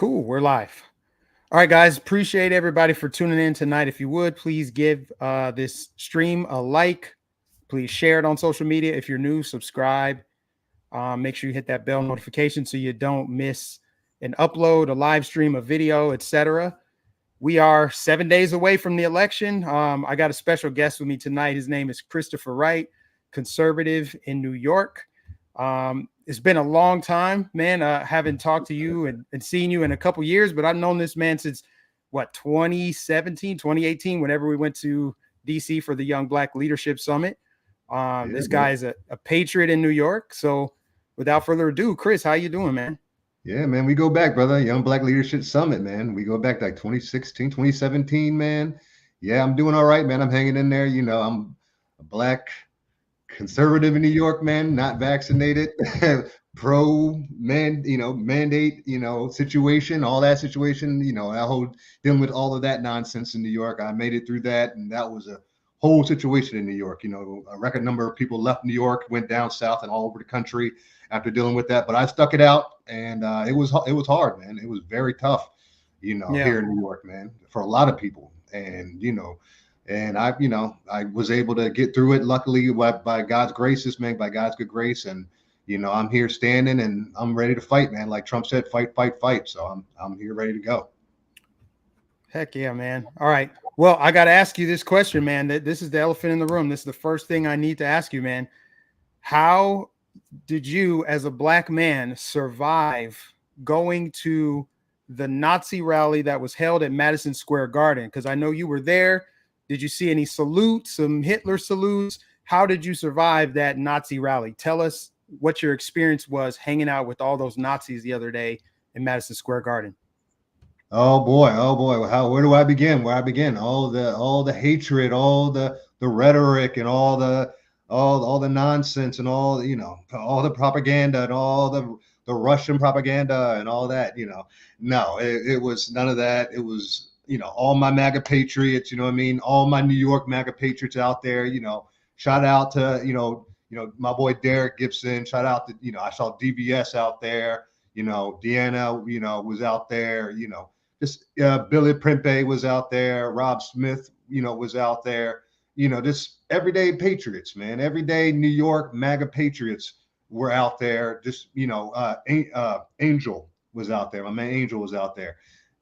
Cool. We're live. All right, guys. Appreciate everybody for tuning in tonight. If you would, please give this stream a like. Please share it on social media. If you're new, subscribe. Make sure you hit that bell notification so you don't miss an upload, a live stream, a video, etc. We are 7 days away from the election. I got a special guest with me tonight. His name is Christopher Wright, conservative in New York. It's been a long time, man. Haven't talked to you and seen you in a couple years, but I've known this man since 2017, 2018, whenever we went to DC for the Young Black Leadership Summit. This guy is a patriot in New York. So without further ado, Chris, how you doing, man? Yeah, man, we go back, brother. Young Black Leadership Summit, man. We go back like 2016, 2017, man. Yeah, I'm doing all right, man. I'm hanging in there. You know, I'm a black conservative in New York, man, not vaccinated, mandate, situation, all that situation, that whole dealing with all of that nonsense in New York. I made it through that, and that was a whole situation in New York. A record number of people left New York, went down south and all over the country after dealing with that. But I stuck it out, and it was hard, man. It was very tough, here in New York, man, for a lot of people. And and I was able to get through it, luckily, by God's graces, man, by God's good grace. And I'm here standing, and I'm ready to fight, man. Like Trump said, fight, fight, fight. So I'm here ready to go. Heck yeah, man. All right. Well, I got to ask you this question, man. This is the elephant in the room. This is the first thing I need to ask you, man. How did you, as a black man, survive going to the Nazi rally that was held at Madison Square Garden? Because I know you were there. Did you see any salutes, some Hitler salutes? How did you survive that Nazi rally? Tell us what your experience was hanging out with all those Nazis the other day in Madison Square Garden. Oh boy. Where do I begin? Where I begin? All the hatred, all the rhetoric, and all the nonsense, and all the propaganda, and all the Russian propaganda, and all that. No, it was none of that. It was all my MAGA patriots. All my New York MAGA patriots out there. Shout out to my boy Derek Gibson. Shout out to I saw DVS out there. Deanna was out there. Just Billy Prempe was out there. Rob Smith, was out there. Just everyday patriots, man. Everyday New York MAGA patriots were out there. Just Angel was out there. My man Angel was out there.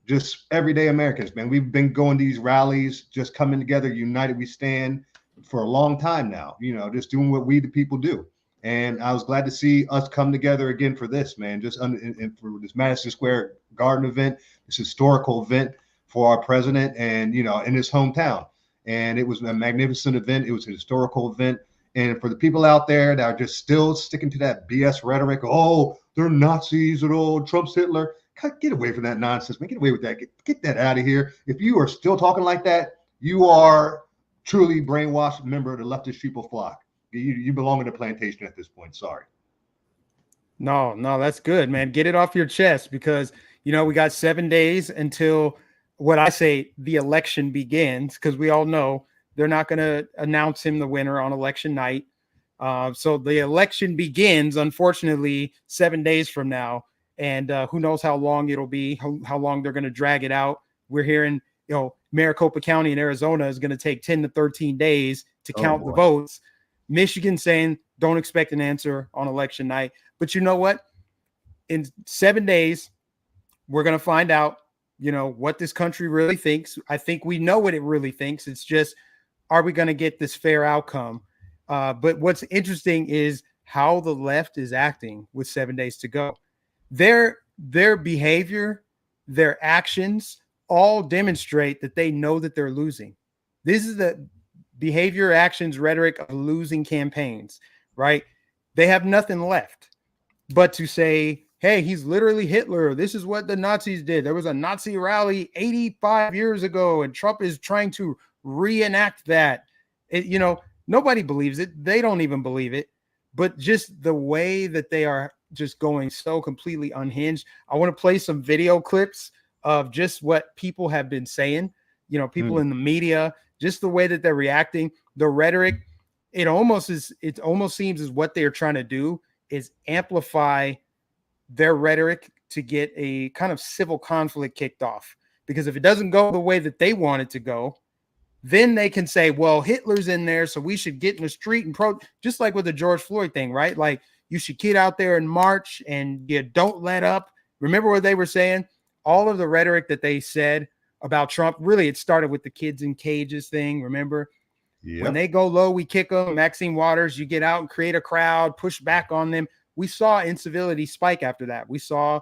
Just everyday Americans, man. We've been going to these rallies, just coming together, united we stand, for a long time now. Just doing what we the people do. And I was glad to see us come together again for this, man. Just for this Madison Square Garden event, this historical event for our president, and in his hometown. And it was a magnificent event. It was a historical event. And for the people out there that are just still sticking to that BS rhetoric, oh, they're Nazis, and oh, Trump's Hitler. Get away from that nonsense, man. Get away with that. Get that out of here. If you are still talking like that, you are truly brainwashed member of the leftist sheep of flock. You belong in the plantation at this point. Sorry. No, that's good, man. Get it off your chest, because, we got 7 days until what I say the election begins, because we all know they're not going to announce him the winner on election night. So the election begins, unfortunately, 7 days from now. And who knows how long it'll be, how long they're going to drag it out. We're hearing, Maricopa County in Arizona is going to take 10 to 13 days to count the votes. Michigan saying don't expect an answer on election night. But you know what? In 7 days, we're going to find out, what this country really thinks. I think we know what it really thinks. It's just, are we going to get this fair outcome? But what's interesting is how the left is acting with 7 days to go. Their behavior, their actions all demonstrate that they know that they're losing. This is the behavior, actions, rhetoric of losing campaigns, right? They have nothing left but to say, hey, he's literally Hitler. This is what the Nazis did. There was a Nazi rally 85 years ago, and Trump is trying to reenact that. Nobody believes it. They don't even believe it. But just the way that they are just going so completely unhinged. I want to play some video clips of just what people have been saying, people in the media, just the way that they're reacting, the rhetoric. It almost seems as what they're trying to do is amplify their rhetoric to get a kind of civil conflict kicked off. Because if it doesn't go the way that they want it to go, then they can say, well, Hitler's in there, so we should get in the street and just like with the George Floyd thing, right? Like, you should get out there and march and you don't let up. Remember what they were saying? All of the rhetoric that they said about Trump, really, it started with the kids in cages thing. Remember? Yep. When they go low, we kick them. Maxine Waters, you get out and create a crowd, push back on them. We saw incivility spike after that. We saw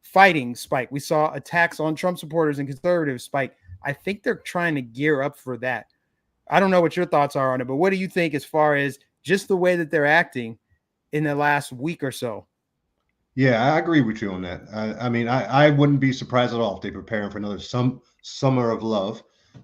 fighting spike. We saw attacks on Trump supporters and conservatives spike. I think they're trying to gear up for that. I don't know what your thoughts are on it, but what do you think as far as just the way that they're acting in the last week or so? Yeah, I agree with you on that. I mean, I wouldn't be surprised at all if they're preparing for another summer of love,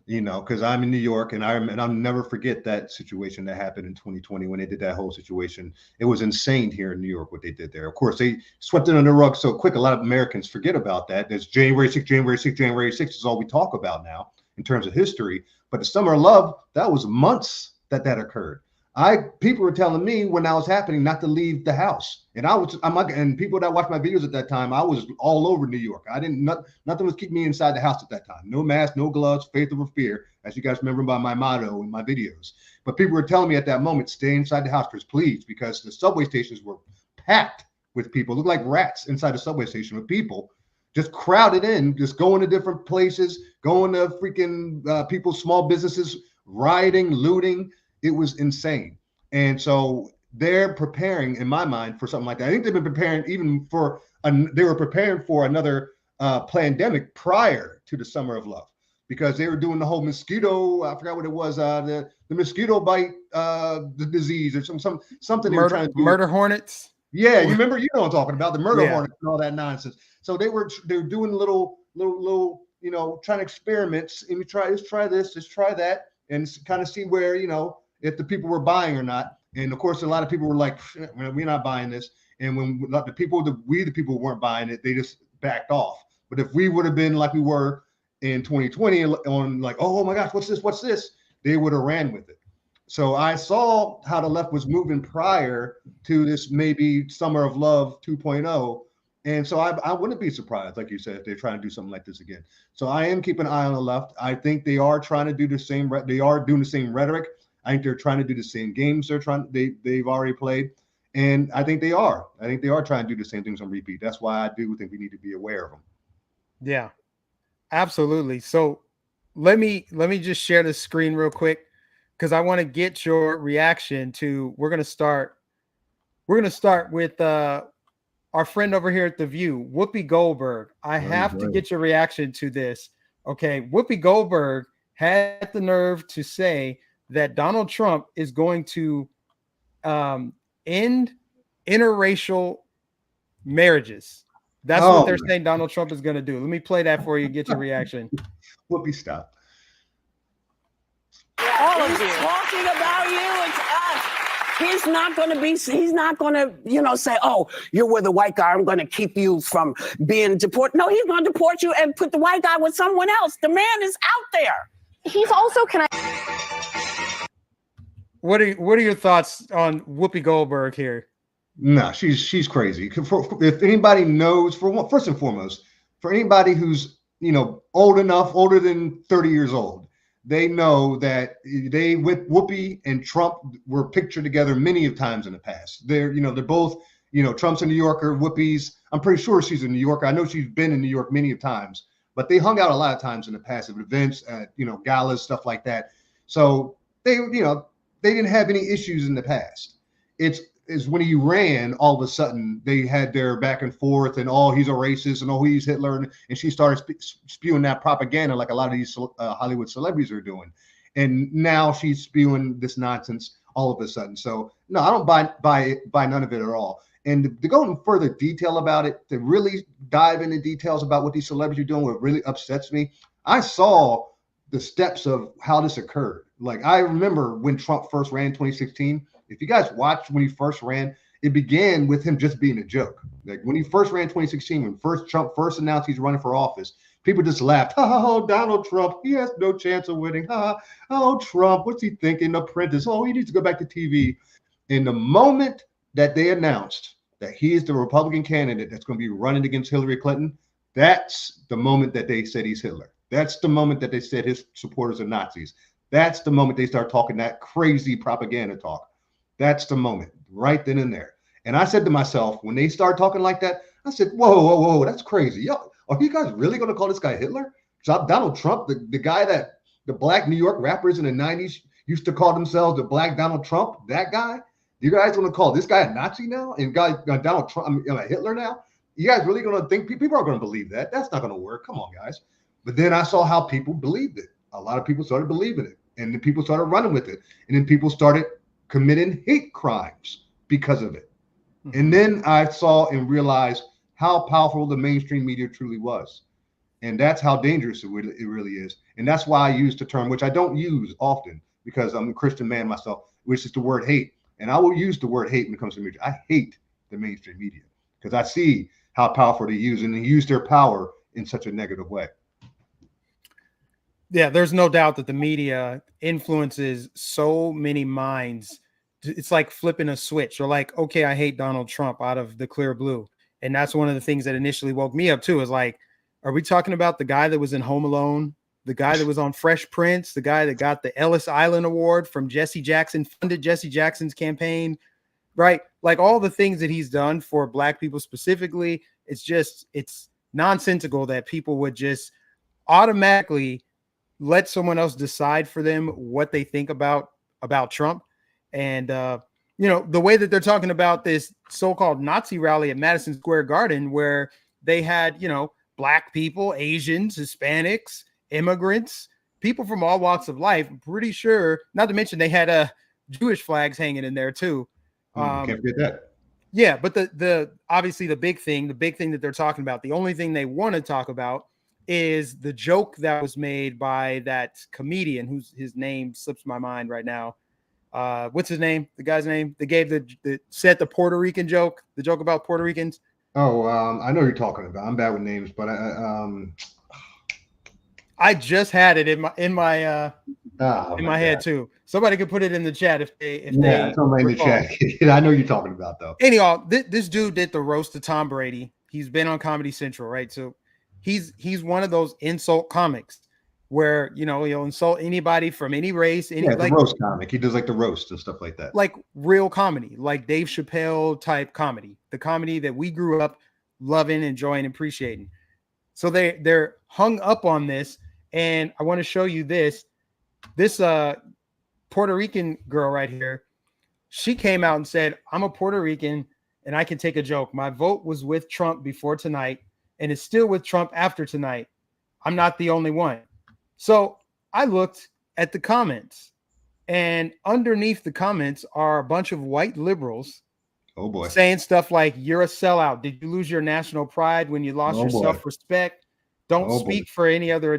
because I'm in New York and I'll never forget that situation that happened in 2020 when they did that whole situation. It was insane here in New York what they did there. Of course, they swept it under the rug so quick. A lot of Americans forget about that. There's January 6th, January 6th, January 6th is all we talk about now in terms of history. But the summer of love, that was months that occurred. People were telling me when that was happening not to leave the house, and people that watched my videos at that time, I was all over New York. Nothing was keeping me inside the house at that time. No mask, no gloves, faith over fear, as you guys remember by my motto in my videos. But people were telling me at that moment, stay inside the house, please, because the subway stations were packed with people, looked like rats inside the subway station with people just crowded in, just going to different places, going to freaking people's small businesses, rioting, looting. It was insane. And so they're preparing, in my mind, for something like that. I think they've been preparing they were preparing for another pandemic prior to the Summer of Love, because they were doing the whole mosquito, I forgot what it was, the mosquito bite, the disease or something they were trying to do. Murder hornets. Yeah, you remember, what I'm talking about, the murder hornets and all that nonsense. So they were doing little, trying experiments, and let's try this, let's try that, and kind of see where, if the people were buying or not. And of course, a lot of people were like, we're not buying this. And when the people weren't buying it, they just backed off. But if we would have been like we were in 2020 on like, oh my gosh, what's this? They would have ran with it. So I saw how the left was moving prior to this maybe Summer of Love 2.0. And so I wouldn't be surprised, like you said, if they're trying to do something like this again. So I am keeping an eye on the left. I think they are trying to do the same. They are doing the same rhetoric. I think they're trying to do the same games they've already played. And I think they are. I think they are trying to do the same things on repeat. That's why I do think we need to be aware of them. Yeah, absolutely. So let me just share the screen real quick, because I want to get your reaction to, we're going to start with our friend over here at The View, Whoopi Goldberg. I have to get your reaction to this. Okay, Whoopi Goldberg had the nerve to say that Donald Trump is going to end interracial marriages. That's what they're saying Donald Trump is going to do. Let me play that for you and get your reaction. Whoopi, stop. All of you talking about you. It's us. He's not going to, say, oh, you're with a white guy, I'm going to keep you from being deported. No, he's going to deport you and put the white guy with someone else. The man is out there. He's also, What are your thoughts on Whoopi Goldberg here? No, she's crazy. If anybody knows, first and foremost, for anybody who's older than 30 years old, they know that Whoopi and Trump were pictured together many of times in the past. They're both, Trump's a New Yorker, Whoopi's, I'm pretty sure she's a New Yorker. I know she's been in New York many of times, but they hung out a lot of times in the past at events, galas, stuff like that. So they didn't have any issues in the past. It's when he ran, all of a sudden they had their back and forth and he's a racist and he's Hitler. And she started spewing that propaganda like a lot of these Hollywood celebrities are doing. And now she's spewing this nonsense all of a sudden. So no, I don't buy none of it at all. And to go in further detail about it, to really dive into details about what these celebrities are doing, what really upsets me, I saw the steps of how this occurred. Like, I remember when Trump first ran in 2016. If you guys watched when he first ran, it began with him just being a joke. Like when he first ran in 2016, when Trump first announced he's running for office, people just laughed. Oh, Donald Trump, he has no chance of winning. Oh, Trump, what's he thinking? Apprentice. Oh, he needs to go back to TV. In the moment that they announced that he is the Republican candidate that's going to be running against Hillary Clinton, that's the moment that they said he's Hitler. That's the moment that they said his supporters are Nazis. That's the moment they start talking that crazy propaganda talk. That's the moment right then and there. And I said to myself, when they start talking like that, I said, whoa, that's crazy. Yo, are you guys really going to call this guy Hitler? So Donald Trump, the guy that the black New York rappers in the 90s used to call themselves the black Donald Trump, that guy? You guys want to call this guy a Nazi now? And Donald Trump, Hitler now? You guys really going to think people are going to believe that? That's not going to work. Come on, guys. But then I saw how people believed it. A lot of people started believing it. And then people started running with it. And then people started committing hate crimes because of it. Mm-hmm. And then I saw and realized how powerful the mainstream media truly was. And that's how dangerous it really is. And that's why I use the term, which I don't use often because I'm a Christian man myself, which is the word hate. And I will use the word hate when it comes to media. I hate the mainstream media because I see how powerful they use, and they use their power in such a negative way. Yeah, there's no doubt that the media influences so many minds. It's like flipping a switch. Or like, okay, I hate Donald Trump out of the clear blue. And that's one of the things that initially woke me up too, is like, are we talking about the guy that was in Home Alone, the guy that was on Fresh Prince, the guy that got the Ellis Island Award from Jesse Jackson, funded Jesse Jackson's campaign, right? Like all the things that he's done for Black people specifically, it's nonsensical that people would just automatically let someone else decide for them what they think about Trump. And, the way that they're talking about this so-called Nazi rally at Madison Square Garden, where they had, Black people, Asians, Hispanics, immigrants, people from all walks of life. I'm pretty sure, not to mention they had Jewish flags hanging in there too. Can't forget that. Yeah, but the obviously the big thing that they're talking about, the only thing they want to talk about is the joke that was made by that comedian whose his name slips my mind right now. What's his name? The guy's name? They gave the Puerto Rican joke, the joke about Puerto Ricans. Oh, I know you're talking about. I'm bad with names, but I just had it in my head too. Somebody could put it in the chat if they it's on in the chat. I know you're talking about though. Anyhow, this dude did the roast of Tom Brady. He's been on Comedy Central, right? So he's one of those insult comics where he'll insult anybody from any race, the roast comic. He does like the roast and stuff like that. Like real comedy, like Dave Chappelle type comedy, the comedy that we grew up loving, enjoying, appreciating. So they're hung up on this, and I want to show you this Puerto Rican girl right here. She came out and said, "I'm a Puerto Rican and I can take a joke. My vote was with Trump before tonight and it's still with Trump after tonight. I'm not the only one." So I looked at the comments, and underneath the comments are a bunch of white liberals. Oh boy. Saying stuff like, "You're a sellout. Did you lose your national pride when you lost your self-respect? Don't speak for any other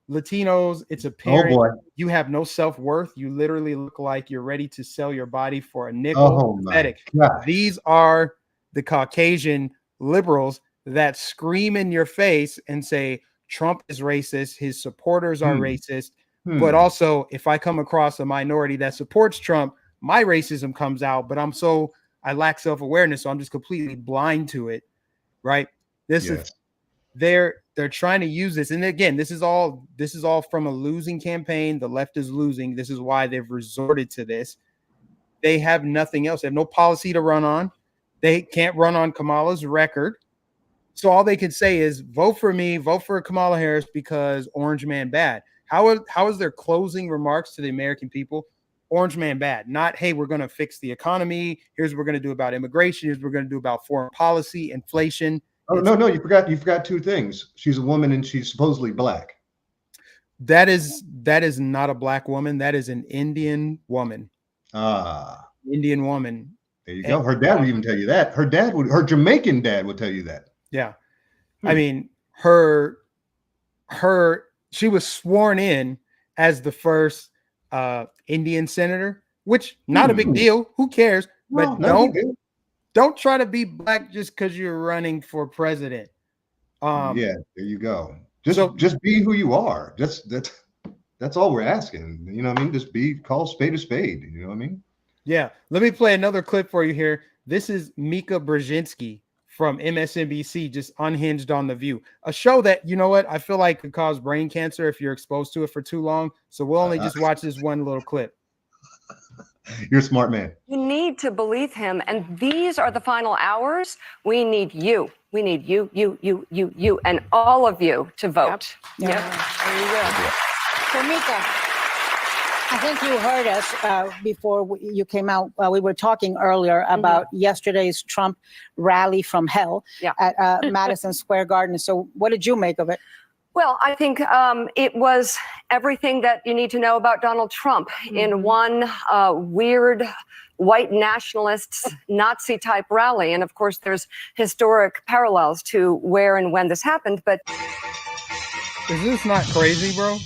Latinos. It's apparent you have no self-worth. You literally look like you're ready to sell your body for a nickel." Pathetic. These are the Caucasian liberals that scream in your face and say Trump is racist, his supporters are racist, but also if I come across a minority that supports Trump, my racism comes out, but I lack self-awareness, so I'm just completely blind to it, right? They're trying to use this, and again, this is all from a losing campaign. The left is losing. This is why they've resorted to this. They have nothing else. They have no policy to run on. They can't run on Kamala's record. So all they can say is vote for me, vote for Kamala Harris because Orange Man bad. How is their closing remarks to the American people? Orange Man bad. Not, hey, we're going to fix the economy. Here's what we're going to do about immigration. Here's what we're going to do about foreign policy, inflation. Oh, no, you forgot two things. She's a woman and she's supposedly Black. That is not a Black woman. That is an Indian woman. Indian woman. There you go. Her dad would even tell you that. Her Jamaican dad would tell you that. Yeah. I mean, she was sworn in as the first Indian senator, which not a big deal. Who cares? But don't try to be Black just because you're running for president. There you go. Just be who you are. That's all we're asking. You know what I mean? Just call spade a spade. You know what I mean? Yeah. Let me play another clip for you here. This is Mika Brzezinski from MSNBC, just unhinged on The View, a show that, you know what, I feel like could cause brain cancer if you're exposed to it for too long. So we'll only just watch this one little clip. You're a smart man. You need to believe him. And these are the final hours. We need you. We need you, and all of you to vote. Yep. There you go. So, Mika, I think you heard us before you came out. We were talking earlier about yesterday's Trump rally from hell at Madison Square Garden. So what did you make of it? Well, I think it was everything that you need to know about Donald Trump in one weird white nationalist Nazi type rally. And of course, there's historic parallels to where and when this happened. But is this not crazy, bro?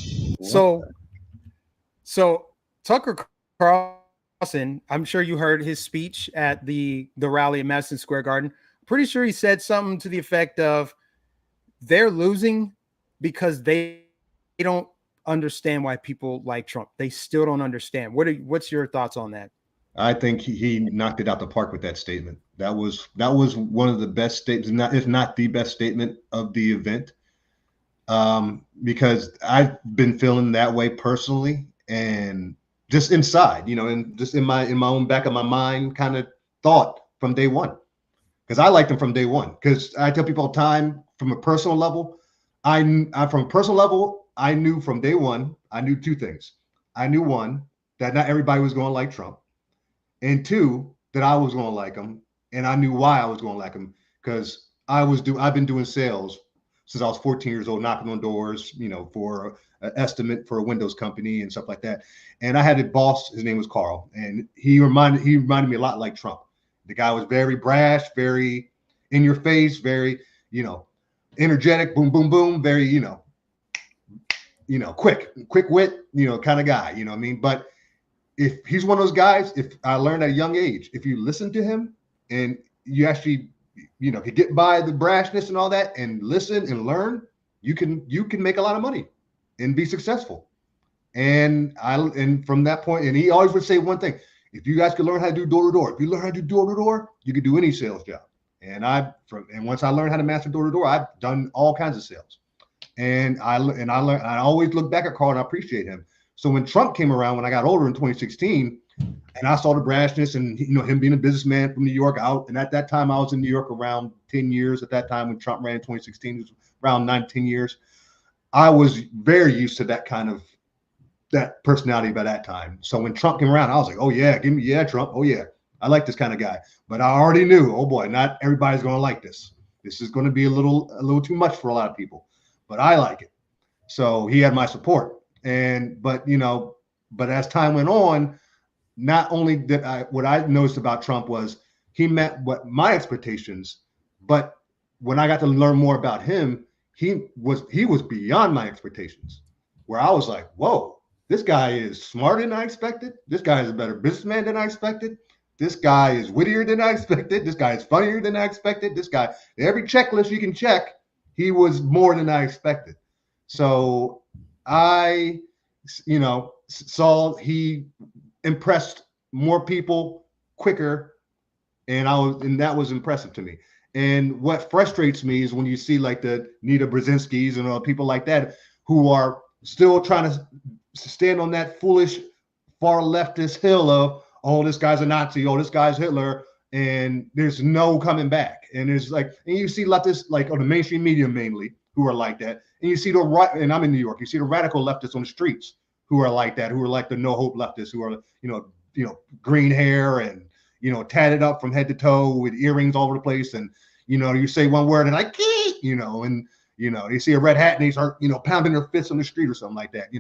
So Tucker Carlson, I'm sure you heard his speech at the rally at Madison Square Garden. Pretty sure he said something to the effect of they're losing because they don't understand why people like Trump. They still don't understand. What's your thoughts on that? I think he knocked it out the park with that statement. That was one of the best statements, if not the best statement of the event. Because I've been feeling that way personally, and just inside, and just in my own back of my mind, kind of thought from day one. Because I liked him from day one. Because I tell people all the time, from a personal level, I knew from day one, I knew two things. I knew, one, that not everybody was going to like Trump. And two, that I was going to like him. And I knew why I was going to like him, because I've been doing sales since I was 14 years old, knocking on doors, for an estimate for a Windows company and stuff like that. And I had a boss, his name was Carl, and he reminded me a lot like Trump. The guy was very brash, very in your face, very, energetic, boom, boom, boom, very, quick wit, kind of guy, you know what I mean? But if he's one of those guys, if I learned at a young age, if you listen to him and you actually, you get by the brashness and all that and listen and learn, you can make a lot of money and be successful. And from that point, and he always would say one thing: if you guys could learn how to do door to door, if you learn how to do door to door, you could do any sales job. And once I learned how to master door to door, I've done all kinds of sales. And I always look back at Carl and I appreciate him. So when Trump came around, when I got older in 2016, and I saw the brashness and him being a businessman from New York out, and at that time I was in New York around 10 years. At that time when Trump ran in 2016, it was around 9-10 years. I was very used to that kind of that personality by that time. So when Trump came around, I was like, oh yeah, Trump. Oh yeah, I like this kind of guy. But I already knew, oh boy, not everybody's going to like this. This is going to be a little too much for a lot of people, but I like it. So he had my support. But as time went on, not only what I noticed about Trump was he met what my expectations, but when I got to learn more about him, he was beyond my expectations, where I was like, whoa, this guy is smarter than I expected. This guy is a better businessman than I expected. This guy is wittier than I expected. This guy is funnier than I expected. This guy, every checklist you can check, he was more than I expected. So I, saw he impressed more people quicker, and that was impressive to me. And what frustrates me is when you see like the Nita Brzezinskis and people like that who are still trying to stand on that foolish far leftist hill of, oh, this guy's a Nazi, oh, this guy's Hitler, and there's no coming back. And there's and you see leftists like on the mainstream media mainly who are like that. And you see the right, and I'm in New York, you see the radical leftists on the streets who are like that, who are like the no hope leftists, who are, green hair and, tatted up from head to toe with earrings all over the place. And, you say one word and like, and, you see a red hat and they start, pounding their fists on the street or something like that,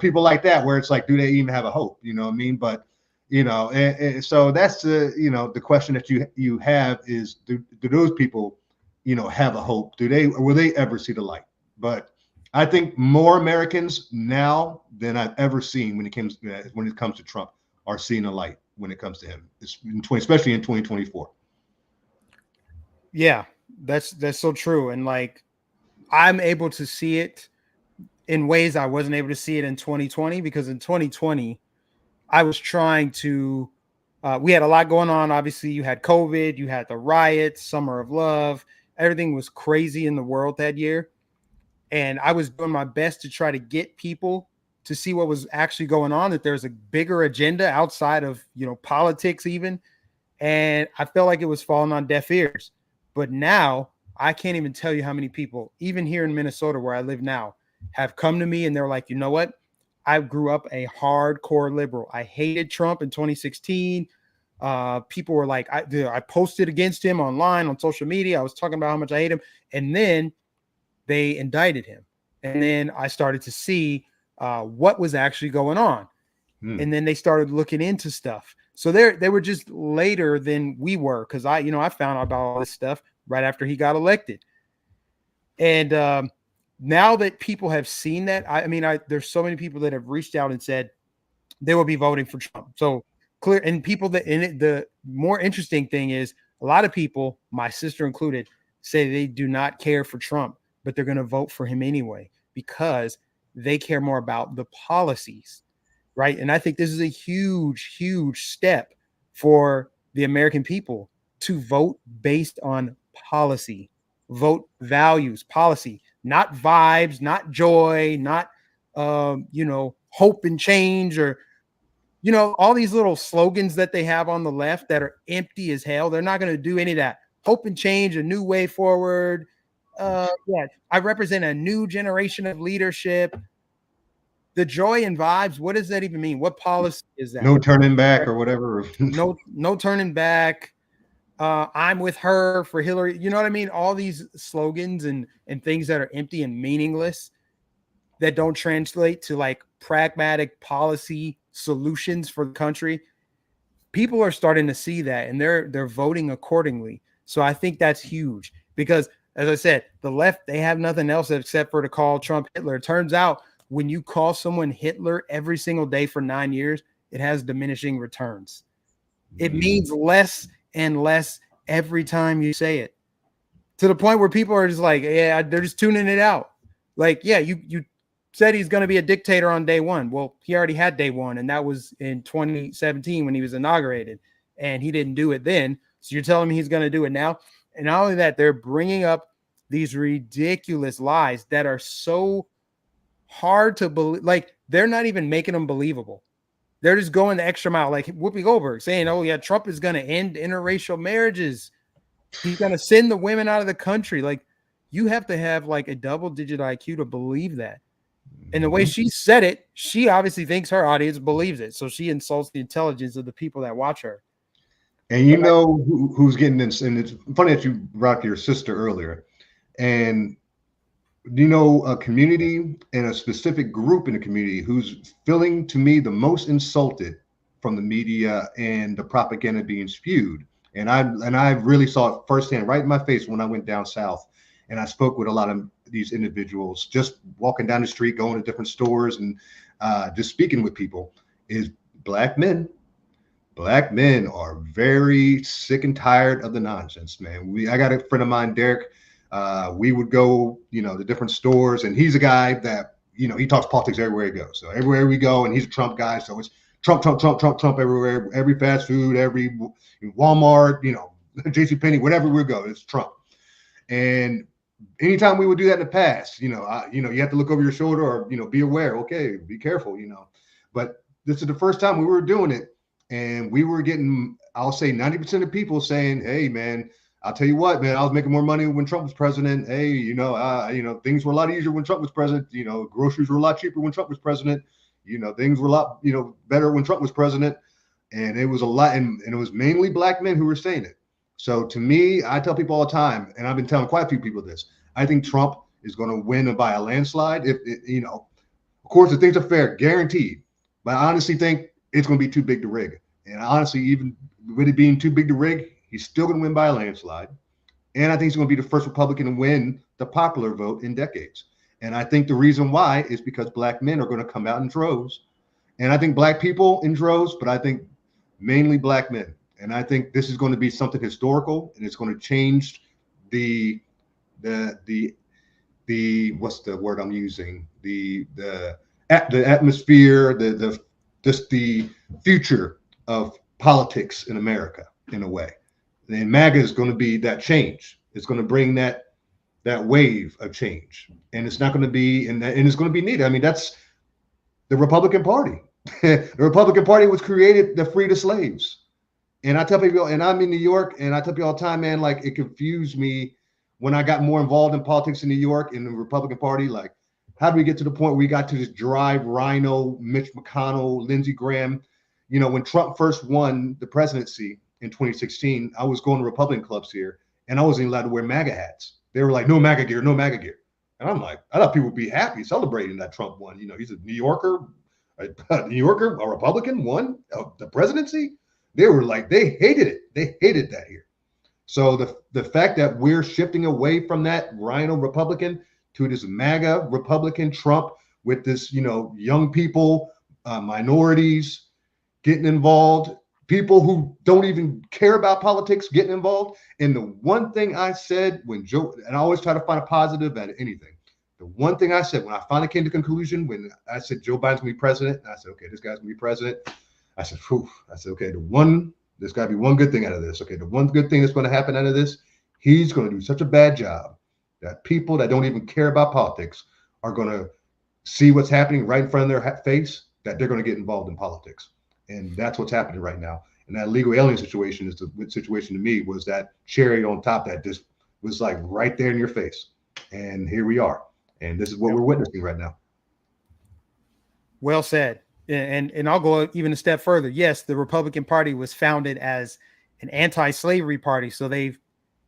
people like that, where it's like, do they even have a hope? You know what I mean? But, and so that's the question that you have is, do those people, have a hope? Will they ever see the light? But I think more Americans now than I've ever seen when it comes to Trump are seeing a light when it comes to him, especially in 2024. Yeah, that's so true. And I'm able to see it in ways I wasn't able to see it in 2020, because in 2020, I was trying to we had a lot going on. Obviously, you had COVID, you had the riots, Summer of Love. Everything was crazy in the world that year. And I was doing my best to try to get people to see what was actually going on, that there's a bigger agenda outside of, politics even. And I felt like it was falling on deaf ears. But now I can't even tell you how many people, even here in Minnesota where I live now, have come to me and they're like, you know what? I grew up a hardcore liberal. I hated Trump in 2016. People were like, I posted against him online on social media. I was talking about how much I hate him. And then they indicted him. And then I started to see what was actually going on. And then they started looking into stuff. So they were just later than we were, because I found out about all this stuff right after he got elected. And now that people have seen that, there's so many people that have reached out and said they will be voting for Trump. So clear, and people that in it, the more interesting thing is a lot of people, my sister included, say they do not care for Trump, but they're going to vote for him anyway because they care more about the policies, right? And I think this is a huge, huge step for the American people to vote based on policy, vote values, policy, not vibes, not joy, not, hope and change, or, all these little slogans that they have on the left that are empty as hell. They're not going to do any of that. Hope and change, a new way forward. I represent a new generation of leadership. The joy and vibes, what does that even mean? What policy is that? No turning back or whatever. No turning back. I'm with her for Hillary. You know what I mean? All these slogans and things that are empty and meaningless that don't translate to like pragmatic policy solutions for the country. People are starting to see that and they're voting accordingly. So I think that's huge because, as I said, the left, they have nothing else except for to call Trump Hitler. It turns out when you call someone Hitler every single day for 9 years, it has diminishing returns. It means less and less every time you say it, to the point where people are just like, yeah, they're just tuning it out. Like, yeah, you said he's going to be a dictator on day one. Well, he already had day one, and that was in 2017 when he was inaugurated, and he didn't do it then. So you're telling me he's going to do it now? And not only that, they're bringing up these ridiculous lies that are so hard to believe. Like, they're not even making them believable. They're just going the extra mile, like Whoopi Goldberg saying, oh, yeah, Trump is going to end interracial marriages. He's going to send the women out of the country. Like, you have to have like a double-digit IQ to believe that. And the way she said it, she obviously thinks her audience believes it. So she insults the intelligence of the people that watch her. And you know who's getting this. And it's funny that you brought your sister earlier. And you know, a community and a specific group in the community who's feeling, to me, the most insulted from the media and the propaganda being spewed. And I really saw it firsthand, right in my face, when I went down south, and I spoke with a lot of these individuals, just walking down the street, going to different stores, and just speaking with people. Is black men. Black men are very sick and tired of the nonsense, man. I got a friend of mine, Derek. We would go, to different stores, and he's a guy that, he talks politics everywhere he goes. So everywhere we go, and he's a Trump guy. So it's Trump, Trump, Trump, Trump, Trump everywhere, every fast food, every Walmart, JCPenney, whatever we go, it's Trump. And anytime we would do that in the past, you have to look over your shoulder or, be aware, okay, be careful, but this is the first time we were doing it. And we were getting, I'll say 90% of people saying, hey, man, I'll tell you what, man, I was making more money when Trump was president. Hey, things were a lot easier when Trump was president. Groceries were a lot cheaper when Trump was president. Things were a lot, better when Trump was president. And it was a lot. And it was mainly black men who were saying it. So to me, I tell people all the time, and I've been telling quite a few people this, I think Trump is going to win by a landslide. Of course, the things are fair, guaranteed. But I honestly think it's going to be too big to rig. And honestly, even with it being too big to rig, he's still going to win by a landslide. And I think he's going to be the first Republican to win the popular vote in decades. And I think the reason why is because black men are going to come out in droves. And I think black people in droves, but I think mainly black men. And I think this is going to be something historical, and it's going to change the what's the word I'm using? The atmosphere, the future of politics in America in a way. And MAGA is going to be that change. It's going to bring that wave of change, and it's not going to be, and it's going to be needed. I mean, that's the Republican Party. The Republican Party was created to free the slaves. And I tell people, and I'm in New York, and I tell people all the time, man, like it confused me when I got more involved in politics in New York in the Republican Party. Like, how do we get to the point where we got to just drive Rhino, Mitch McConnell, Lindsey Graham? You know, when Trump first won the presidency in 2016, I was going to Republican clubs here, and I wasn't allowed to wear MAGA hats. They were like, no MAGA gear, no MAGA gear. And I'm like, I thought people would be happy celebrating that Trump won. You know, he's a New Yorker, a Republican won the presidency. They were like, they hated it. They hated that here. So the fact that we're shifting away from that Rhino Republican to this MAGA Republican Trump with this, you know, young people, minorities getting involved, people who don't even care about politics getting involved. And the one thing I said when Joe, and I always try to find a positive at anything. The one thing I said when I finally came to conclusion, when I said Joe Biden's gonna be president, and I said, okay, this guy's gonna be president. I said, whew. I said, okay, there's got to be one good thing out of this. Okay, the one good thing that's going to happen out of this, he's going to do such a bad job that people that don't even care about politics are going to see what's happening right in front of their face, that they're going to get involved in politics. And that's what's happening right now. And that illegal alien situation is the situation to me, was that cherry on top that just was like right there in your face. And here we are. And this is what we're witnessing right now. Well said. And I'll go even a step further. Yes, the Republican Party was founded as an anti-slavery party, so they've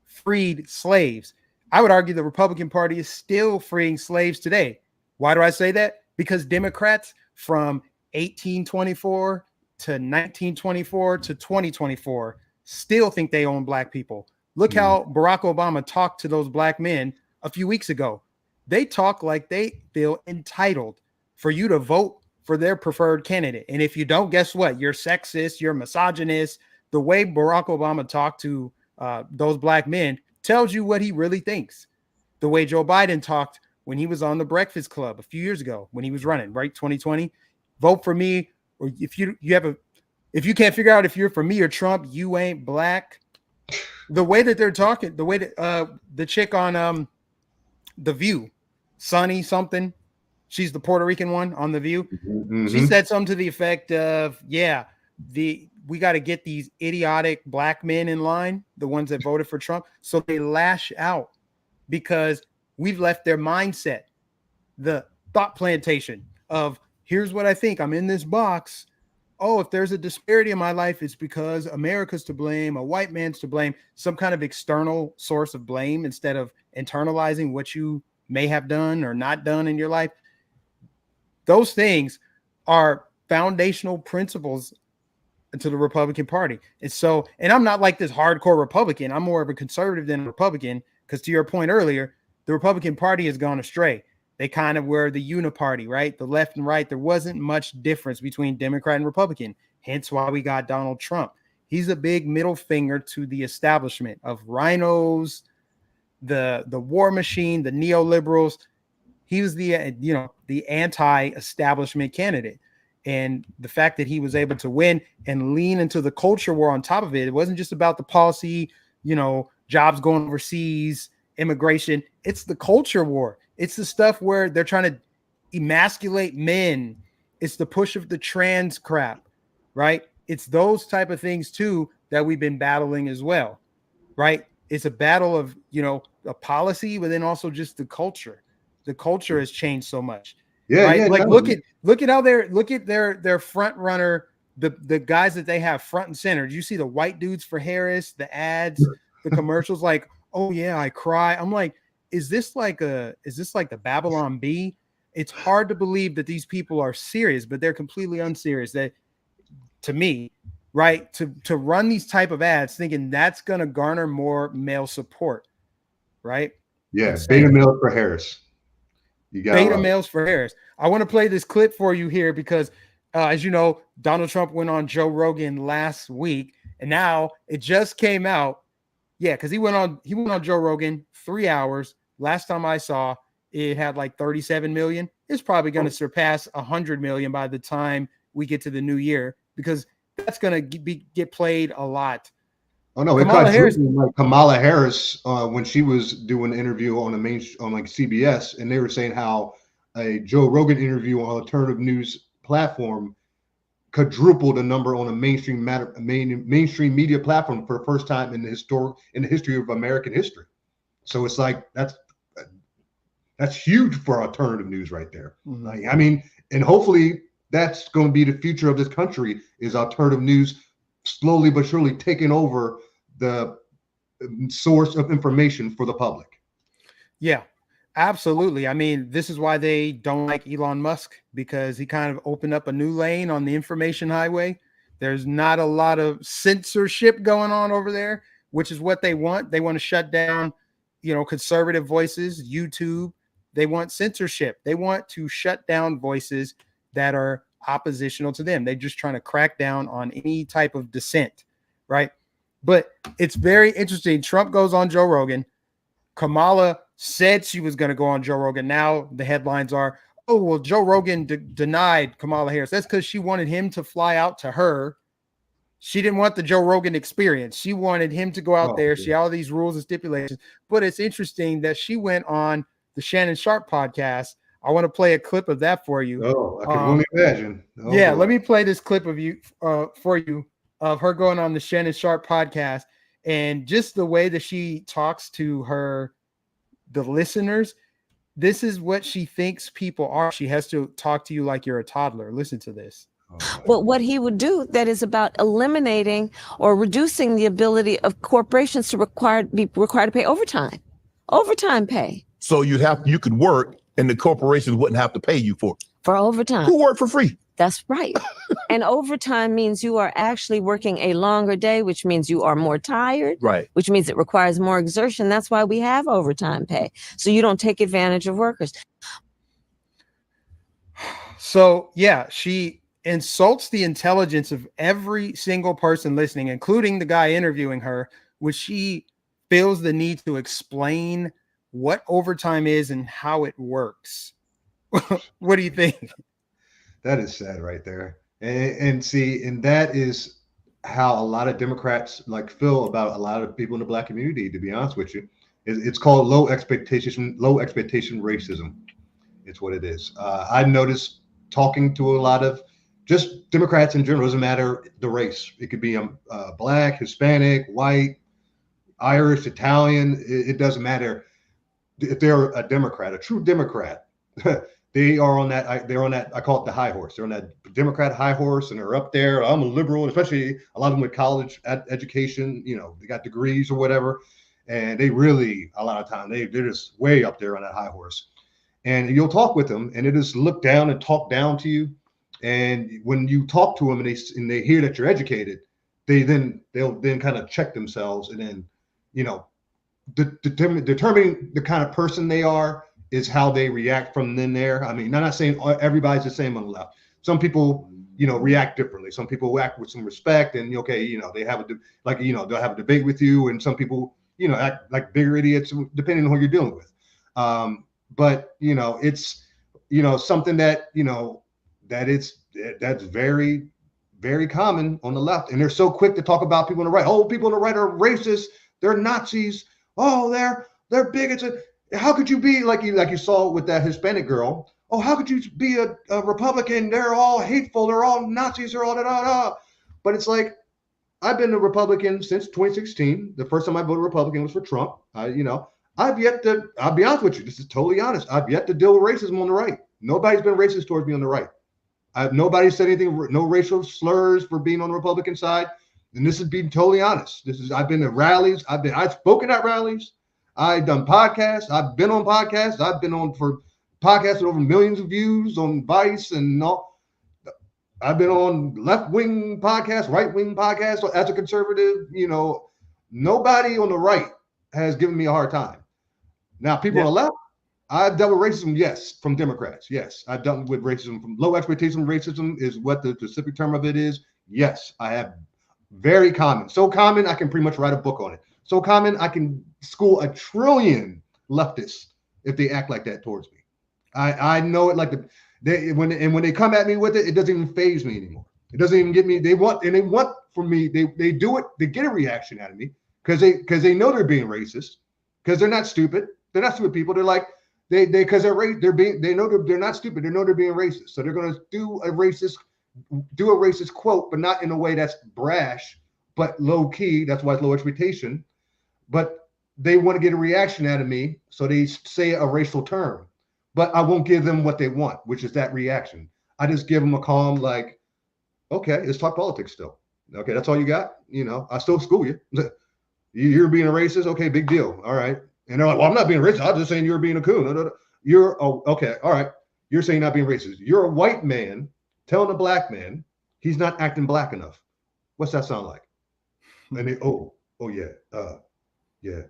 freed slaves. I would argue the Republican Party is still freeing slaves today. Why do I say that? Because Democrats from 1824 to 1924 to 2024 still think they own black people. Look how Barack Obama talked to those black men a few weeks ago. They talk like they feel entitled for you to vote for their preferred candidate. And if you don't, guess what? You're sexist, you're misogynist. The way Barack Obama talked to those black men tells you what he really thinks. The way Joe Biden talked when he was on the Breakfast Club a few years ago, when he was running, right? 2020, vote for me. Or if you can't figure out if you're for me or Trump, you ain't black. The way that they're talking, the way that the chick on The View, Sunny something, she's the Puerto Rican one on The View. Mm-hmm. She said something to the effect of, we got to get these idiotic black men in line, the ones that voted for Trump. So they lash out because we've left their mindset, the thought plantation of, here's what I think, I'm in this box. Oh, if there's a disparity in my life, it's because America's to blame, a white man's to blame, some kind of external source of blame instead of internalizing what you may have done or not done in your life. Those things are foundational principles to the Republican Party. And so, and I'm not like this hardcore Republican. I'm more of a conservative than a Republican, because to your point earlier, the Republican Party has gone astray. They kind of were the uniparty, right? The left and right. There wasn't much difference between Democrat and Republican. Hence why we got Donald Trump. He's a big middle finger to the establishment of rhinos, the war machine, the neoliberals. He was the anti-establishment candidate. And the fact that he was able to win and lean into the culture war on top of it, it wasn't just about the policy, jobs going overseas, immigration. It's the culture war. It's the stuff where they're trying to emasculate men. It's the push of the trans crap, right? It's those type of things too that we've been battling as well, right? It's a battle of, a policy, but then also just the culture. The culture has changed so much. Yeah, right? yeah. Like look at how their front runner, the guys that they have front and center. Do you see the white dudes for Harris, the ads, the commercials? Like, oh yeah, I cry. I'm like, is this like the Babylon Bee? It's hard to believe that these people are serious, but they're completely unserious. That, to me, right, to run these type of ads thinking that's going to garner more male support, right? Yeah, beta males for Harris. You got beta males for Harris. I want to play this clip for you here because, as you know, Donald Trump went on Joe Rogan last week, and now it just came out. Yeah, because he went on Joe Rogan 3 hours. Last time I saw, it had like 37 million. It's probably going to surpass 100 million by the time we get to the new year, because that's going to get played a lot. Oh no, Kamala Harris, like Kamala Harris when she was doing an interview on like CBS, and they were saying how a Joe Rogan interview on alternative news platform quadrupled the number on a mainstream media platform for the first time in the history of American history. So it's like that's huge for alternative news right there. Mm-hmm. Like, I mean, and hopefully that's going to be the future of this country, is alternative news slowly but surely taking over the source of information for the public. Yeah, absolutely. I mean, this is why they don't like Elon Musk, because he kind of opened up a new lane on the information highway. There's not a lot of censorship going on over there, which is what they want. They want to shut down, conservative voices, YouTube. They want censorship. They want to shut down voices that are oppositional to them. They're just trying to crack down on any type of dissent, right? But it's very interesting. Trump goes on Joe Rogan. Kamala said she was going to go on Joe Rogan. Now the headlines are, oh, well, Joe Rogan denied Kamala Harris. That's because she wanted him to fly out to her. She didn't want the Joe Rogan experience. She wanted him to go out there. She had all these rules and stipulations. But it's interesting that she went on the Shannon Sharp podcast. I want to play a clip of that for you. Oh, I can only imagine. Oh, yeah, boy. Let me play this clip of you for you of her going on the Shannon Sharp podcast, and just the way that she talks to the listeners. This is what she thinks people are. She has to talk to you like you're a toddler. Listen to this. But what he would do that is about eliminating or reducing the ability of corporations to be required to pay overtime pay. So you could work and the corporations wouldn't have to pay you for overtime. Who work for free? That's right. And overtime means you are actually working a longer day, which means you are more tired, right? Which means it requires more exertion. That's why we have overtime pay. So you don't take advantage of workers. So yeah, she insults the intelligence of every single person listening, including the guy interviewing her, which she feels the need to explain what overtime is and how it works. What do you think? That is sad right there. And that is how a lot of Democrats feel about a lot of people in the Black community, to be honest with you. It's called low expectation racism. It's what it is. I noticed talking to a lot of just Democrats in general, doesn't matter the race. It could be Black, Hispanic, white, Irish, Italian. It doesn't matter. If they're a Democrat, a true Democrat, they're on that, I call it the high horse. They're on that Democrat high horse, and they're up there. I'm a liberal, especially a lot of them with college education, they got degrees or whatever. And they really, a lot of time, they're just way up there on that high horse. And you'll talk with them, and they just look down and talk down to you. And when you talk to them and they hear that you're educated, they'll kind of check themselves, and then, determining the kind of person they are is how they react from then there. I mean, I'm not saying everybody's the same on the left. Some people, react differently. Some people act with some respect, and they have they'll have a debate with you, and some people, act like bigger idiots depending on who you're dealing with. But it's something that's very, very common on the left, and they're so quick to talk about people on the right. Oh, people on the right are racist. They're Nazis. Oh, they're bigots. How could you be like you saw with that Hispanic girl? Oh, how could you be a Republican? They're all hateful. They're all Nazis. They're all da. But it's like, I've been a Republican since 2016. The first time I voted Republican was for Trump. I've yet to, I'll be honest with you, this is totally honest. I've yet to deal with racism on the right. Nobody's been racist towards me on the right. Nobody said anything, no racial slurs for being on the Republican side. And this is being totally honest. I've been at rallies. I've spoken at rallies. I've done podcasts. I've been on podcasts. I've been on for podcasts with over millions of views on Vice and all. I've been on left-wing podcasts, right-wing podcasts as a conservative. Nobody on the right has given me a hard time. Now, people on the left, I've dealt with racism, yes, from Democrats. Yes, I've dealt with racism from low expectation racism is what the specific term of it is. Yes, I have. Very common. So common, I can pretty much write a book on it. So common, I can school 1 trillion leftists if they act like that towards me. I know it when they come at me with it, it doesn't even faze me anymore. It doesn't even get me. They want from me. They do it. They get a reaction out of me because they know they're being racist, because they're not stupid. They're not stupid people. They're like because they know they're not stupid. They know they're being racist. So they're going to do a racist quote, but not in a way that's brash, but low key. That's why it's low expectation. But they want to get a reaction out of me, so they say a racial term. But I won't give them what they want, which is that reaction. I just give them a calm, like, okay, let's talk politics still. Okay, that's all you got? You know, I still school you. You're being a racist? Okay, big deal. All right. And they're like, well, I'm not being racist. I'm just saying you're being a coon. No. Okay, all right. You're saying not being racist. You're a white man telling a black man he's not acting black enough. What's that sound like? And they, yeah.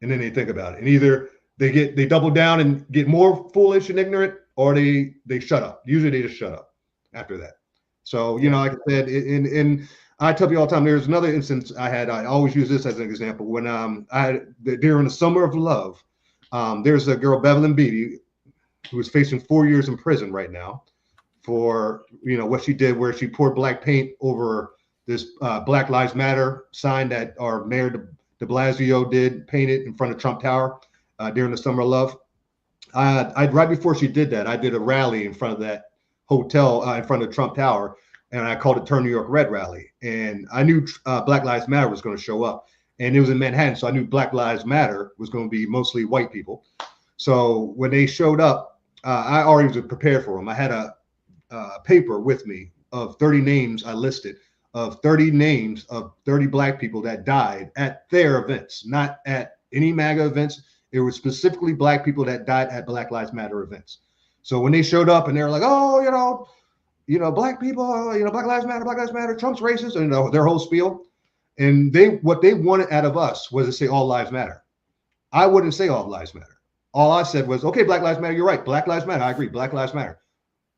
And then they think about it. And either they double down and get more foolish and ignorant, or they shut up. Usually they just shut up after that. So, you know, like I said, and I tell you all the time, there's another instance I always use this as an example. When during the summer of love, there's a girl, Bevelyn Beatty, who is facing 4 years in prison right now for, you know, what she did, where she poured black paint over this Black Lives Matter sign that our Mayor de Blasio painted in front of Trump Tower during the summer of love. Right before she did that, I did a rally in front of that hotel, in front of Trump Tower, and I called it Turn New York Red Rally. And I knew Black Lives Matter was going to show up, and it was in Manhattan, so I knew Black Lives Matter was going to be mostly white people. So when they showed up, I already was prepared for them. I had a paper with me of 30 names I listed, of 30 names of 30 black people that died at their events, not at any MAGA events. It was specifically black people that died at Black Lives Matter events. So when they showed up and they were like, oh, you know, black people, you know, Black Lives Matter, Trump's racist, and their whole spiel. And what they wanted out of us was to say all lives matter. I wouldn't say all lives matter. All I said was, okay, Black Lives Matter, you're right. Black Lives Matter, I agree. Black Lives Matter.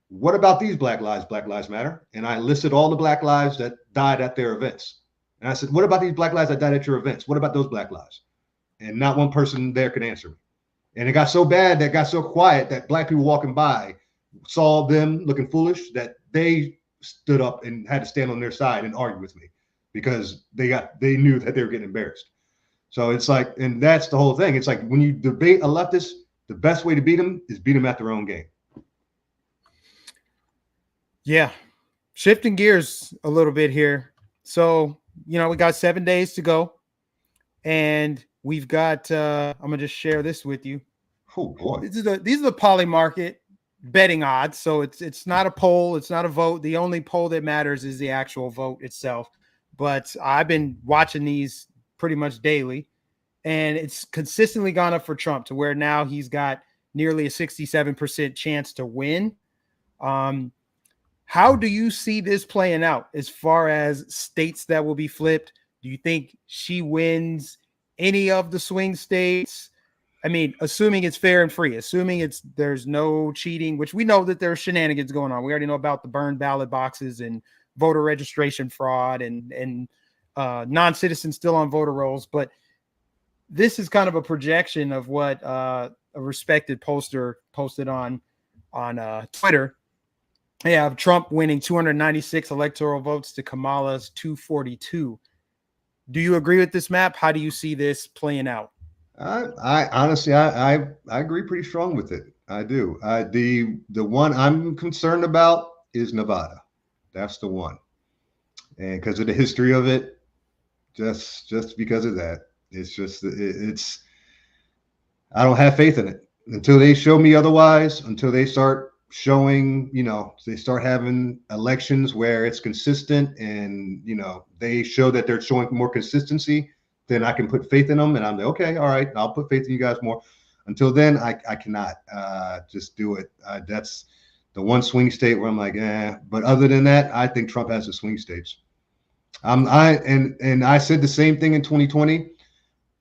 What about these Black lives matter? And I listed all the black lives that died at their events. And I said, what about these black lives that died at your events? What about those black lives? And not one person there could answer me. And it got so bad, that got so quiet, that black people walking by saw them looking foolish, that they stood up and had to stand on their side and argue with me, because they knew that they were getting embarrassed. So it's like, and that's the whole thing. It's like, when you debate a leftist, the best way to beat them is beat them at their own game. Yeah. Shifting gears a little bit here. So, you know, we got 7 days to go, and we've got, I'm going to just share this with you. Oh boy. These are the poly market betting odds. So it's not a poll. It's not a vote. The only poll that matters is the actual vote itself. But I've been watching these pretty much daily, and it's consistently gone up for Trump to where now he's got nearly a 67% chance to win. How do you see this playing out as far as states that will be flipped? Do you think she wins any of the swing states? I mean, assuming it's fair and free, assuming there's no cheating, which we know that there's shenanigans going on. We already know about the burned ballot boxes and voter registration fraud and non-citizens still on voter rolls. But this is kind of a projection of what a respected poster posted on Twitter. They have Trump winning 296 electoral votes to Kamala's 242. Do you agree with this map? How do you see this playing out? I honestly, I agree pretty strong with it. I do. The one I'm concerned about is Nevada. That's the one, and because of the history of it, just because of that, it's. I don't have faith in it until they show me otherwise. Until they start showing, you know, they start having elections where it's consistent, and, you know, they show that they're showing more consistency, then I can put faith in them. And I'm like, okay, all right, I'll put faith in you guys more. Until then, I cannot just do it. That's the one swing state where I'm like, but other than that, I think Trump has the swing states. I said the same thing in 2020.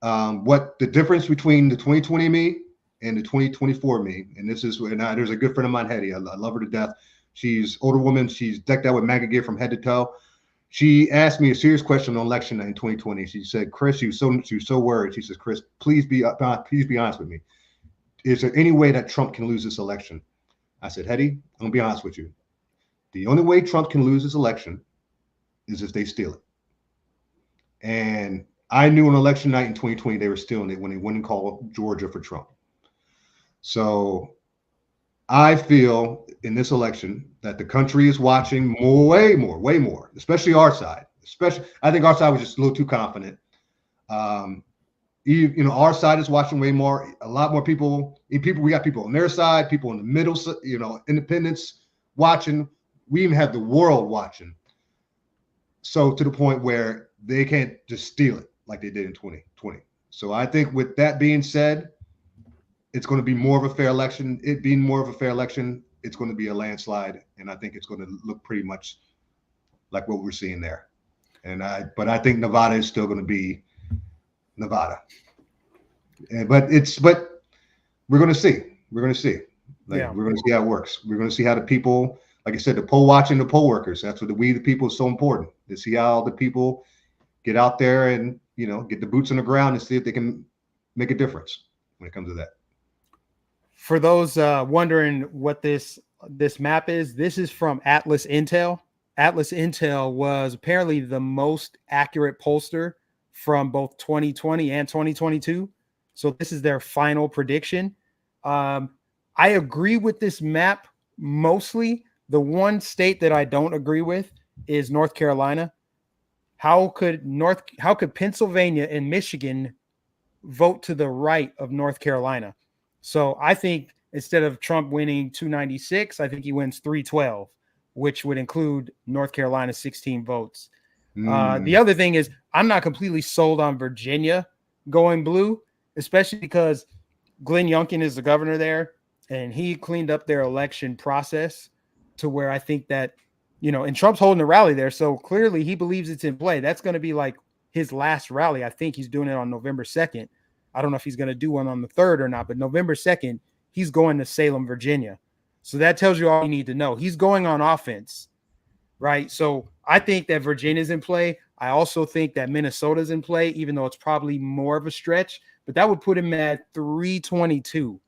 What the difference between the 2020 me and the 2024 me, and this is, and there's a good friend of mine, Hetty. I love her to death. She's older woman. She's decked out with MAGA gear from head to toe. She asked me a serious question on election night in 2020. She said, "Chris, she was so worried." She says, "Chris, please be honest with me. Is there any way that Trump can lose this election?" I said, "Hetty, I'm gonna be honest with you. The only way Trump can lose this election is if they steal it. And I knew on election night in 2020 they were stealing it when they went and called Georgia for Trump. So I feel in this election that the country is watching way more, especially our side. I think our side was just a little too confident. Our side is watching way more. A lot more people. We got people on their side, people in the middle. Independents watching. We even have the world watching. So to the point where they can't just steal it like they did in 2020. So I think with that being said, it's going to be more of a fair election. It being more of a fair election, it's going to be a landslide, and I think it's going to look pretty much like what we're seeing there. But I think Nevada is still going to be Nevada. But we're going to see. We're going to see. We're going to see how it works. We're going to see how the people, like I said, the poll watching, the poll workers. That's what we the people is so important to see how the people get out there and get the boots on the ground and see if they can make a difference when it comes to that. For those wondering what this map is, this is from Atlas Intel. Atlas Intel was apparently the most accurate pollster from both 2020 and 2022. So this is their final prediction. I agree with this map mostly. The one state that I don't agree with is North Carolina. How could Pennsylvania and Michigan vote to the right of North Carolina? So I think instead of Trump winning 296, I think he wins 312, which would include North Carolina's 16 votes. The other thing is I'm not completely sold on Virginia going blue, especially because Glenn Youngkin is the governor there, and he cleaned up their election process to where I think that, and Trump's holding a rally there. So clearly he believes it's in play. That's going to be like his last rally. I think he's doing it on November 2nd. I don't know if he's going to do one on the 3rd or not, but November 2nd, he's going to Salem, Virginia. So that tells you all you need to know. He's going on offense, right? So I think that Virginia's in play. I also think that Minnesota's in play, even though it's probably more of a stretch, but that would put him at 322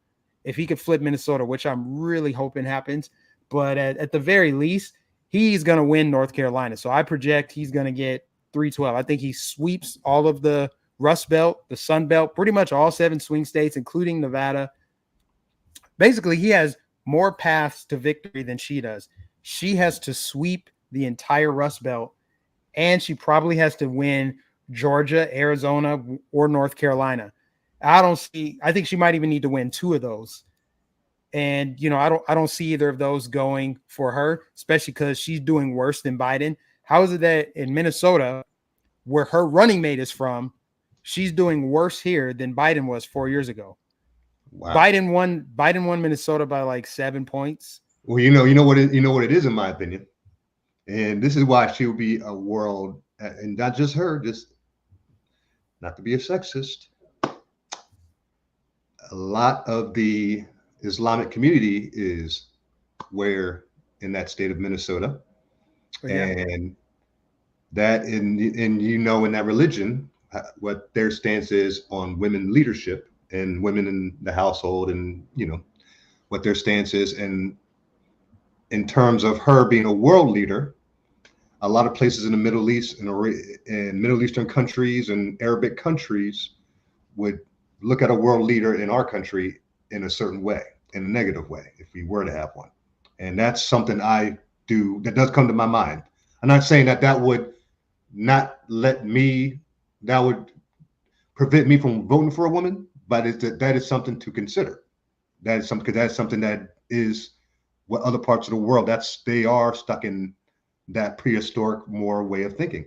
if he could flip Minnesota, which I'm really hoping happens. But at the very least, he's going to win North Carolina. So I project he's going to get 312. I think he sweeps all of the Rust Belt, the Sun Belt, pretty much all 7 swing states, including Nevada. Basically, he has more paths to victory than she does. She has to sweep the entire Rust Belt, and she probably has to win Georgia, Arizona, or North Carolina. I think she might even need to win 2 of those. And, I don't see either of those going for her, especially because she's doing worse than Biden. How is it that in Minnesota, where her running mate is from, she's doing worse here than Biden was 4 years ago? Wow. Biden won Minnesota by like 7 points. Well, you know what it is, in my opinion. And this is why she'll be a world, and not just her, just not to be a sexist. A lot of the Islamic community is where in that state of Minnesota. Yeah. And that in that religion, what their stance is on women leadership and women in the household, and what their stance is. And in terms of her being a world leader, a lot of places in the Middle East and Middle Eastern countries and Arabic countries would look at a world leader in our country in a certain way, in a negative way, if we were to have one. And that's something that does come to my mind. I'm not saying that would not that would prevent me from voting for a woman, but that is something to consider. That's something that is what other parts of the world, they are stuck in that prehistoric more way of thinking.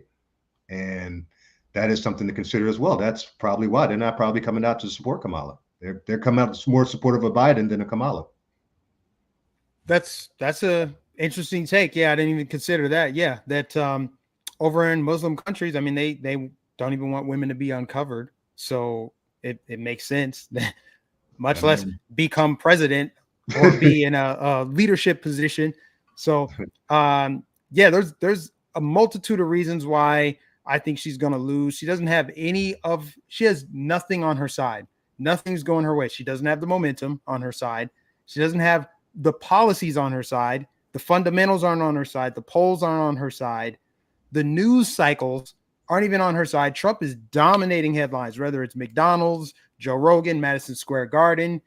And that is something to consider as well. That's probably why they're not probably coming out to support Kamala. They're coming out more supportive of Biden than a Kamala. That's a interesting take. Yeah, I didn't even consider that. Yeah, that over in Muslim countries, I mean, they don't even want women to be uncovered. So it makes sense that much less become president or be in a leadership position. So yeah, there's a multitude of reasons why I think she's going to lose. She has nothing on her side. Nothing's going her way. She doesn't have the momentum on her side. She doesn't have the policies on her side. The fundamentals aren't on her side. The polls aren't on her side. The news cycles aren't even on her side. Trump is dominating headlines, whether it's McDonald's, Joe Rogan, Madison Square Garden,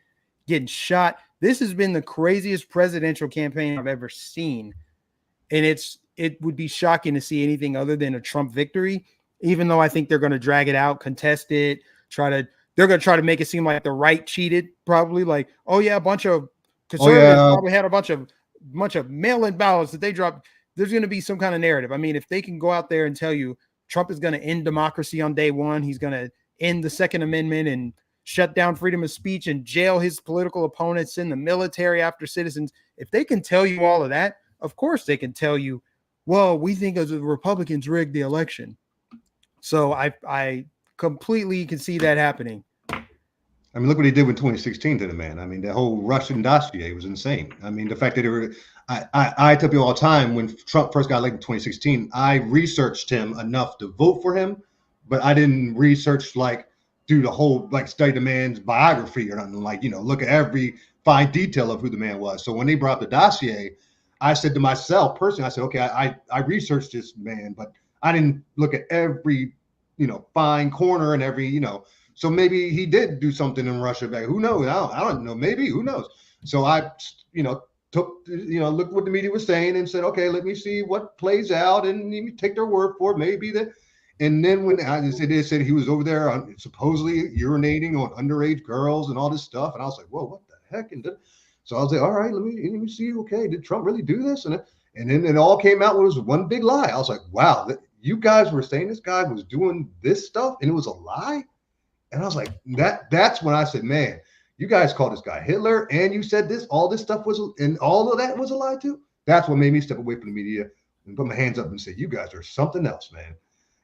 getting shot. This has been the craziest presidential campaign I've ever seen. And it would be shocking to see anything other than a Trump victory, even though I think they're going to drag it out, contest it, they're going to try to make it seem like the right cheated, probably like, oh yeah, a bunch of conservatives probably had a bunch of mail-in ballots that they dropped. There's going to be some kind of narrative. I mean, if they can go out there and tell you Trump is going to end democracy on day one, he's going to end the Second Amendment and shut down freedom of speech and jail his political opponents, send the military after citizens. If they can tell you all of that, of course they can tell you, well, we think as the Republicans rigged the election. So I completely can see that happening. I mean, look what he did with 2016 to the man. I mean, the whole Russian dossier was insane. I mean, the fact that I tell people all the time, when Trump first got elected in 2016, I researched him enough to vote for him, but I didn't research, like, do the whole, like, study the man's biography or nothing, like, look at every fine detail of who the man was. So when they brought up the dossier, I said to myself personally, I said, okay, I researched this man, but I didn't look at every, fine corner and every, so maybe he did do something in Russia back. Who knows? I don't know. Maybe, who knows? So I, took, looked what the media was saying and said, okay, let me see what plays out and take their word for it. Maybe that. And then when they said he was over there supposedly urinating on underage girls and all this stuff. And I was like, whoa, what the heck? So I was like, all right, let me see. Okay, did Trump really do this? And then it all came out. It was one big lie. I was like, wow, you guys were saying this guy was doing this stuff and it was a lie. And I was like, that's when I said, man, you guys called this guy Hitler and you said all this stuff was, and all of that was a lie too. That's what made me step away from the media and put my hands up and say, you guys are something else, man.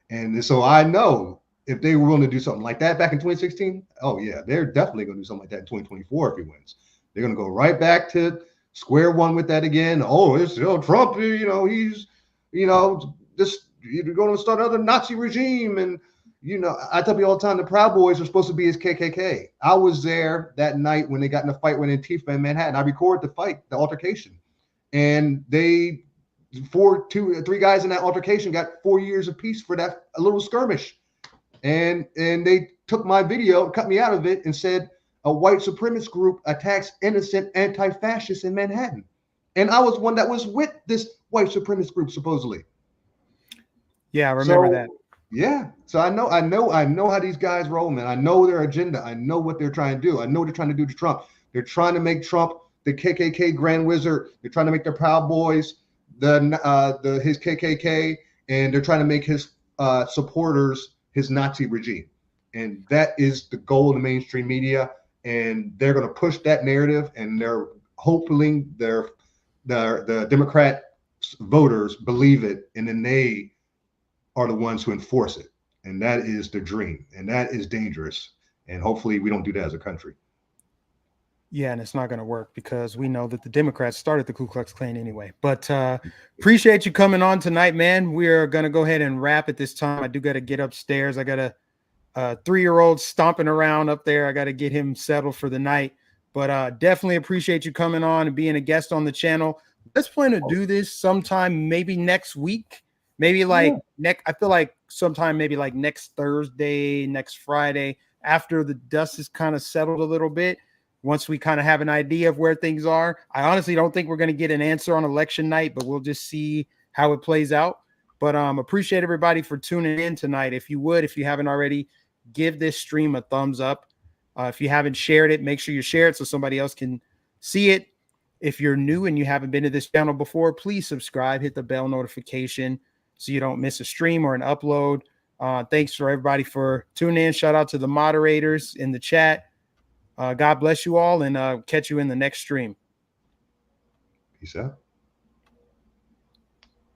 And so I know if they were willing to do something like that back in 2016, oh yeah, they're definitely going to do something like that in 2024 if he wins. They're going to go right back to square one with that again. Oh, it's Trump, he's, just you're going to start another Nazi regime. And, I tell people all the time, the Proud Boys are supposed to be his KKK. I was there that night when they got in a fight with Antifa in Manhattan. I recorded the fight, the altercation. And three guys in that altercation got 4 years apiece for that a little skirmish. And they took my video, cut me out of it, and said a white supremacist group attacks innocent anti-fascists in Manhattan. And I was one that was with this white supremacist group, supposedly. Yeah, I remember that. Yeah. So I know how these guys roll, man. I know their agenda. I know what they're trying to do. I know what they're trying to do to Trump. They're trying to make Trump the KKK Grand Wizard. They're trying to make the Proud Boys his KKK, and they're trying to make his supporters his Nazi regime. And that is the goal of the mainstream media. And they're going to push that narrative, and they're hoping the Democrat voters believe it, and then they are the ones who enforce it. And that is the dream, and that is dangerous. And hopefully we don't do that as a country. Yeah, and it's not going to work because we know that the Democrats started the Ku Klux Klan anyway. But appreciate you coming on tonight, man. We're going to go ahead and wrap at this time. I do got to get upstairs. I got a 3-year-old stomping around up there. I got to get him settled for the night. But definitely appreciate you coming on and being a guest on the channel. Let's plan to do this sometime, maybe next week. Maybe I feel like sometime maybe like next Thursday, next Friday, after the dust is kind of settled a little bit. Once we kind of have an idea of where things are. I honestly don't think we're going to get an answer on election night, but we'll just see how it plays out. But appreciate everybody for tuning in tonight. If you haven't already, give this stream a thumbs up. If you haven't shared it, make sure you share it so somebody else can see it. If you're new and you haven't been to this channel before, please subscribe, hit the bell notification so you don't miss a stream or an upload. Thanks for everybody for tuning in. Shout out to the moderators in the chat. God bless you all, and catch you in the next stream. Peace out.